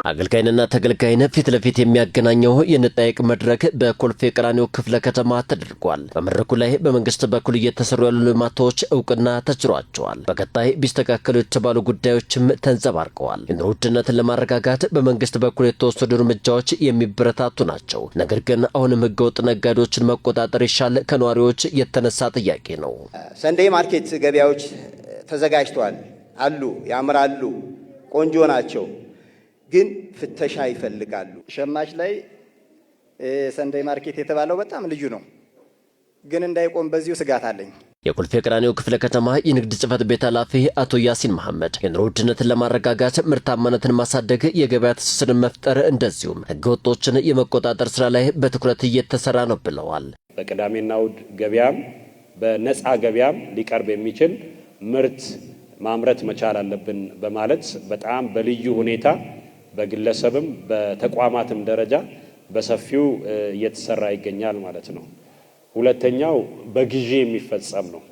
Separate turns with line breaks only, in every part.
አገልጋይንና ተገልጋይን ፊት ለፊት የሚያገናኘው የንጣይቅ መድረክ በኮልፌ ቀራኒዮ ክፍለ ከተማ ተደርጓል። በመድረኩ ላይ በመንግስት በኩል እየተሰሩ ያሉ ልማቶች እውቅና ተችሯቸዋል። በቀጣይ ቢስተካከሉ የተባሉ ጉዳዮችም ተንጸባርቀዋል። የኑሮ ውድነትን ለማረጋጋት በመንግስት በኩል የተወሰዱ እርምጃዎች የሚበረታቱ ናቸው። ነገር ግን አሁንም ህገወጥ ነጋዴዎችን መቆጣጠር ይሻል ከነዋሪዎች የተነሳ ጥያቄ ነው።
ሰንደይ ማርኬት ገበያዎች ተዘጋጅተዋል አሉ፣ ያምራሉ፣ ቆንጆ ናቸው። ግን ፍተሻ ይፈልጋሉ።
ሸማች ላይ ሰንደይ ማርኬት የተባለው በጣም ልዩ ነው፣ ግን እንዳይቆም በዚሁ ስጋት አለኝ።
የኮልፌ ቀራኒዮ ክፍለ ከተማ የንግድ ጽሕፈት ቤት ኃላፊ አቶ ያሲን መሐመድ የኑሮ ውድነትን ለማረጋጋት ምርታማነትን ማሳደግ፣ የገበያ ትስስርን መፍጠር እንደዚሁም ህገወጦችን የመቆጣጠር ስራ ላይ በትኩረት እየተሰራ ነው ብለዋል።
በቅዳሜና እሁድ ገበያም በነፃ ገበያም ሊቀርብ የሚችል ምርት ማምረት መቻል አለብን በማለት በጣም በልዩ ሁኔታ በግለሰብም በተቋማትም ደረጃ በሰፊው እየተሰራ ይገኛል ማለት ነው። ሁለተኛው በግዢ የሚፈጸም ነው።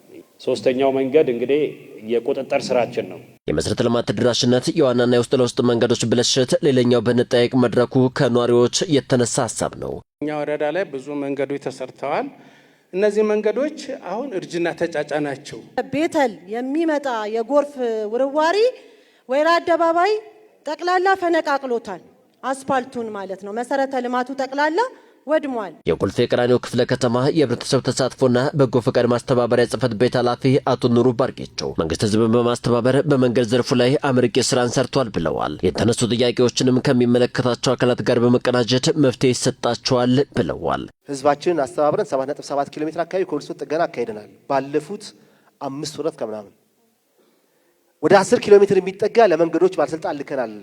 ሶስተኛው መንገድ እንግዲህ የቁጥጥር ስራችን ነው።
የመሰረተ ልማት ተደራሽነት፣ የዋናና የውስጥ ለውስጥ መንገዶች ብልሽት ሌላኛው በንጣይቅ መድረኩ ከነዋሪዎች የተነሳ ሀሳብ ነው።
እኛ ወረዳ ላይ ብዙ መንገዶች ተሰርተዋል። እነዚህ መንገዶች አሁን እርጅና ተጫጫናቸው። ቤተል የሚመጣ የጎርፍ ውርዋሪ ወይራ አደባባይ ጠቅላላ ፈነቃቅሎታል። አስፓልቱን ማለት ነው። መሰረተ ልማቱ ጠቅላላ ወድሟል።
የኮልፌ ቀራኒዮ ክፍለ ከተማ የህብረተሰብ ተሳትፎና በጎ ፈቃድ ማስተባበሪያ ጽሕፈት ቤት ኃላፊ አቶ ኑሩ ባርጌቸው መንግስት ህዝብን በማስተባበር በመንገድ ዘርፉ ላይ አመርቂ ስራን ሰርቷል ብለዋል። የተነሱ ጥያቄዎችንም ከሚመለከታቸው አካላት ጋር በመቀናጀት መፍትሄ ይሰጣቸዋል ብለዋል።
ህዝባችንን አስተባብረን 7.7 ኪሎ ሜትር አካባቢ ኮሪደር ጥገና አካሄደናል። ባለፉት 5 ወራት ከምናምን ወደ 10 ኪሎ ሜትር የሚጠጋ ለመንገዶች ባለስልጣን ልከናል።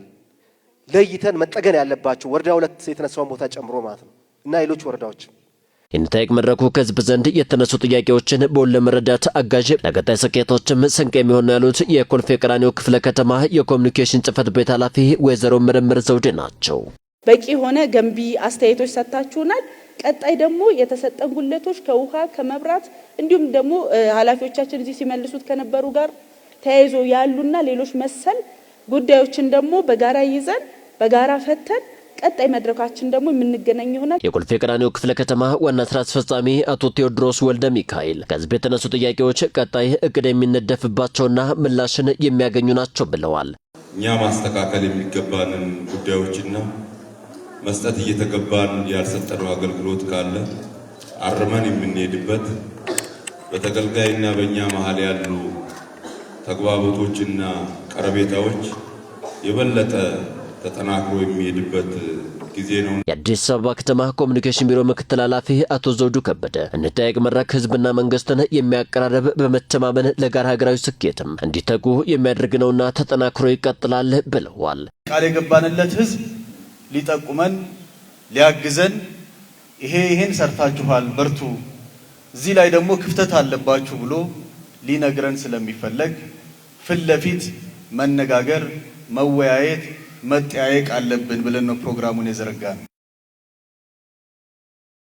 ለይተን መጠገን ያለባቸው ወረዳ 2 የተነሳውን ቦታ ጨምሮ ማለት ነው እና ሌሎች ወረዳዎች
የንጣይቅ መድረኩ ከህዝብ ዘንድ የተነሱ ጥያቄዎችን በውል ለመረዳት አጋዥ ለቀጣይ ስኬቶችም ስንቅ የሚሆኑ ያሉት የኮልፌ ቀራኒዮ ክፍለ ከተማ የኮሚኒኬሽን ጽሕፈት ቤት ኃላፊ ወይዘሮ ምርምር ዘውዴ ናቸው።
በቂ ሆነ ገንቢ አስተያየቶች ሰጥታችሁናል። ቀጣይ ደግሞ የተሰጠን ጉለቶች ከውሃ ከመብራት እንዲሁም ደግሞ ኃላፊዎቻችን እዚህ ሲመልሱት ከነበሩ ጋር ተያይዞ ያሉና ሌሎች መሰል ጉዳዮችን ደግሞ በጋራ ይዘን በጋራ ፈተን ቀጣይ መድረካችን ደግሞ የምንገናኝ ይሆናል።
የኮልፌ ቀራኒዮ ክፍለ ከተማ ዋና ስራ አስፈጻሚ አቶ ቴዎድሮስ ወልደ ሚካኤል ከህዝብ የተነሱ ጥያቄዎች ቀጣይ እቅድ የሚነደፍባቸውና ምላሽን የሚያገኙ ናቸው ብለዋል።
እኛ ማስተካከል የሚገባንን ጉዳዮችና መስጠት እየተገባን ያልሰጠነው አገልግሎት ካለ አርመን የምንሄድበት በተገልጋይና በእኛ መሀል ያሉ ተግባቦቶችና ቀረቤታዎች የበለጠ ተጠናክሮ የሚሄድበት ጊዜ ነው።
የአዲስ አበባ ከተማ ኮሚኒኬሽን ቢሮ ምክትል ኃላፊ አቶ ዘውዱ ከበደ እንጣይቅ መድረክ ህዝብና መንግስትን የሚያቀራርብ በመተማመን ለጋራ ሀገራዊ ስኬትም እንዲተጉ የሚያደርግ ነውና ተጠናክሮ ይቀጥላል ብለዋል።
ቃል የገባንለት ህዝብ ሊጠቁመን ሊያግዘን ይሄን ሰርታችኋል በርቱ፣ እዚህ ላይ ደግሞ ክፍተት አለባችሁ ብሎ ሊነግረን ስለሚፈለግ ፊት ለፊት መነጋገር፣ መወያየት፣ መጠያየቅ አለብን ብለን ነው ፕሮግራሙን የዘረጋነው።